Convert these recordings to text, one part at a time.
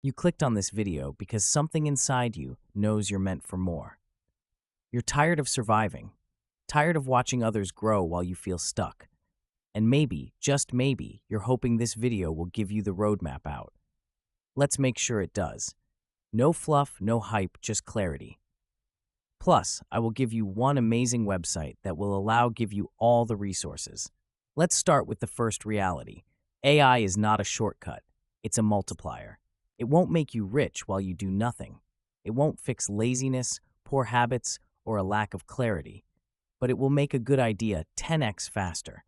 You clicked on this video because something inside you knows you're meant for more. You're tired of surviving, tired of watching others grow while you feel stuck. And maybe, just maybe, you're hoping this video will give you the roadmap out. Let's make sure it does. No fluff, no hype, just clarity. Plus, I will give you one amazing website that will give you all the resources. Let's start with the first reality. AI is not a shortcut. It's a multiplier. It won't make you rich while you do nothing. It won't fix laziness, poor habits, or a lack of clarity. But it will make a good idea 10x faster.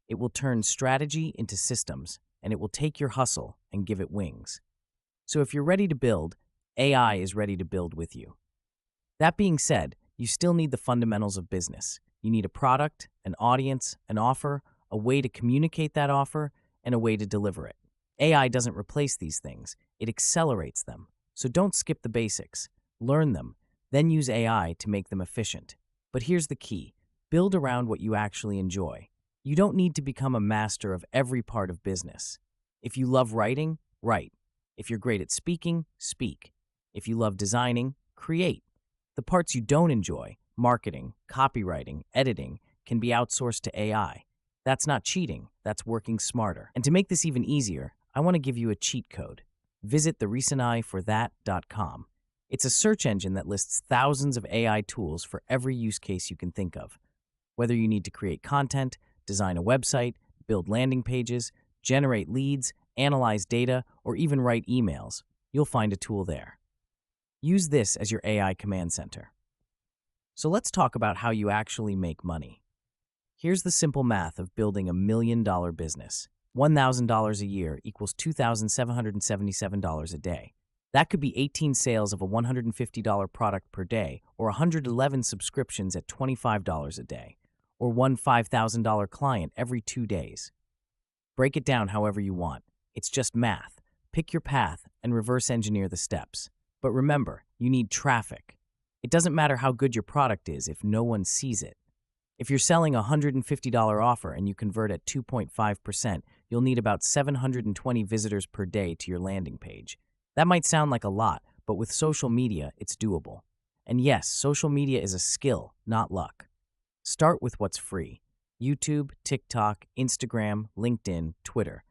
It will turn strategy into systems, and it will take your hustle and give it wings. So if you're ready to build, AI is ready to build with you. That being said, you still need the fundamentals of business. You need a product, an audience, an offer, a way to communicate that offer, and a way to deliver it. AI doesn't replace these things, it accelerates them. So don't skip the basics. Learn them, then use AI to make them efficient. But here's the key. Build around what you actually enjoy. You don't need to become a master of every part of business. If you love writing, write. If you're great at speaking, speak. If you love designing, create. The parts you don't enjoy, marketing, copywriting, editing, can be outsourced to AI. That's not cheating, that's working smarter. And to make this even easier, I want to give you a cheat code. Visit thereasonIforthat.com. It's a search engine that lists thousands of AI tools for every use case you can think of. Whether you need to create content, design a website, build landing pages, generate leads, analyze data, or even write emails, you'll find a tool there. Use this as your AI command center. So let's talk about how you actually make money. Here's the simple math of building $1 million business. $1,000 a year equals $2,777 a day. That could be 18 sales of a $150 product per day, or 111 subscriptions at $25 a day, or one $5,000 client every 2 days. Break it down however you want. It's just math. Pick your path and reverse engineer the steps. But remember, you need traffic. It doesn't matter how good your product is if no one sees it. If you're selling a $150 offer and you convert at 2.5%, you'll need about 720 visitors per day to your landing page. That might sound like a lot, but with social media, it's doable. And yes, social media is a skill, not luck. Start with what's free. YouTube, TikTok, Instagram, LinkedIn, Twitter.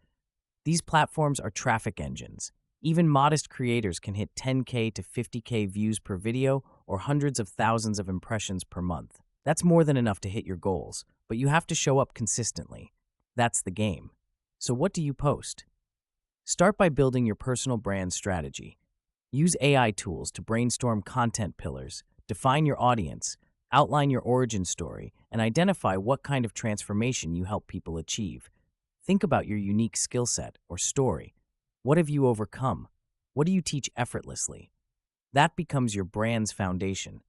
These platforms are traffic engines. Even modest creators can hit 10K to 50K views per video or hundreds of thousands of impressions per month. That's more than enough to hit your goals, but you have to show up consistently. That's the game. So what do you post? Start by building your personal brand strategy. Use AI tools to brainstorm content pillars, define your audience, outline your origin story, and identify what kind of transformation you help people achieve. Think about your unique skill set or story. What have you overcome? What do you teach effortlessly? That becomes your brand's foundation.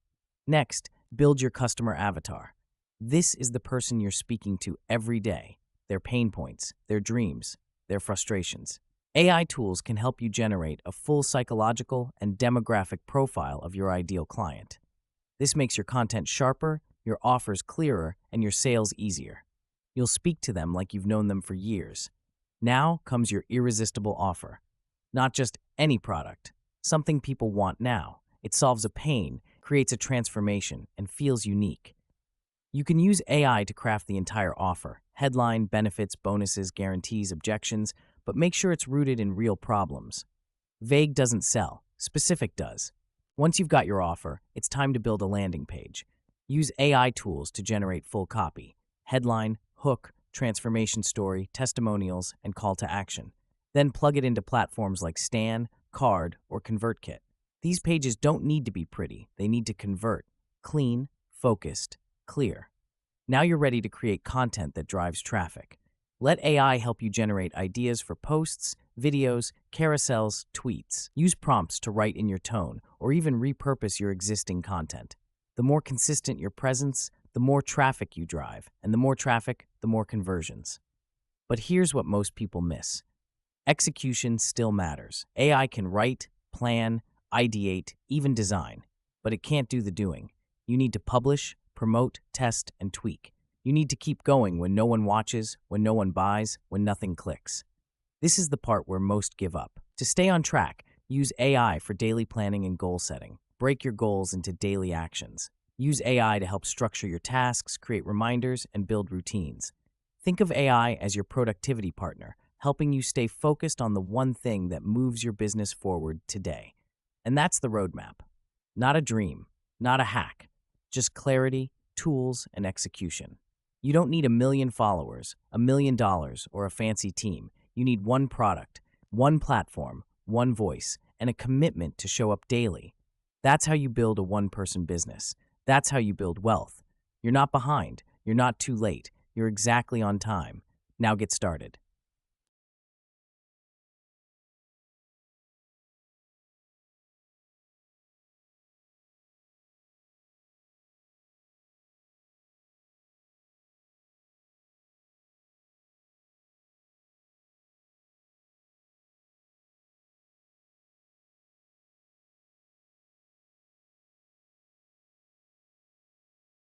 Next, build your customer avatar. This is the person you're speaking to every day, their pain points, their dreams, their frustrations. AI tools can help you generate a full psychological and demographic profile of your ideal client. This makes your content sharper, your offers clearer, and your sales easier. You'll speak to them like you've known them for years. Now comes your irresistible offer. Not just any product, something people want now. It solves a pain, creates a transformation, and feels unique. You can use AI to craft the entire offer: headline, benefits, bonuses, guarantees, objections, but make sure it's rooted in real problems. Vague doesn't sell, specific does. Once you've got your offer, it's time to build a landing page. Use AI tools to generate full copy: headline, hook, transformation story, testimonials, and call to action. Then plug it into platforms like Stan, Card, or ConvertKit. These pages don't need to be pretty, they need to convert. Clean, focused, clear. Now you're ready to create content that drives traffic. Let AI help you generate ideas for posts, videos, carousels, tweets. Use prompts to write in your tone, or even repurpose your existing content. The more consistent your presence, the more traffic you drive, and the more traffic, the more conversions. But here's what most people miss. Execution still matters. AI can write, plan, ideate, even design, but it can't do the doing. You need to publish, promote, test, and tweak. You need to keep going when no one watches, when no one buys, when nothing clicks. This is the part where most give up. To stay on track, Use AI for daily planning and goal setting. Break your goals into daily actions. Use AI to help structure your tasks, create reminders, and build routines. Think of AI as your productivity partner, helping you stay focused on the one thing that moves your business forward today. And that's the roadmap. Not a dream, not a hack, just clarity, tools, and execution. You don't need a million followers, $1 million, or a fancy team. You need one product, one platform, one voice, and a commitment to show up daily. That's how you build a one-person business. That's how you build wealth. You're not behind. You're not too late. You're exactly on time. Now get started.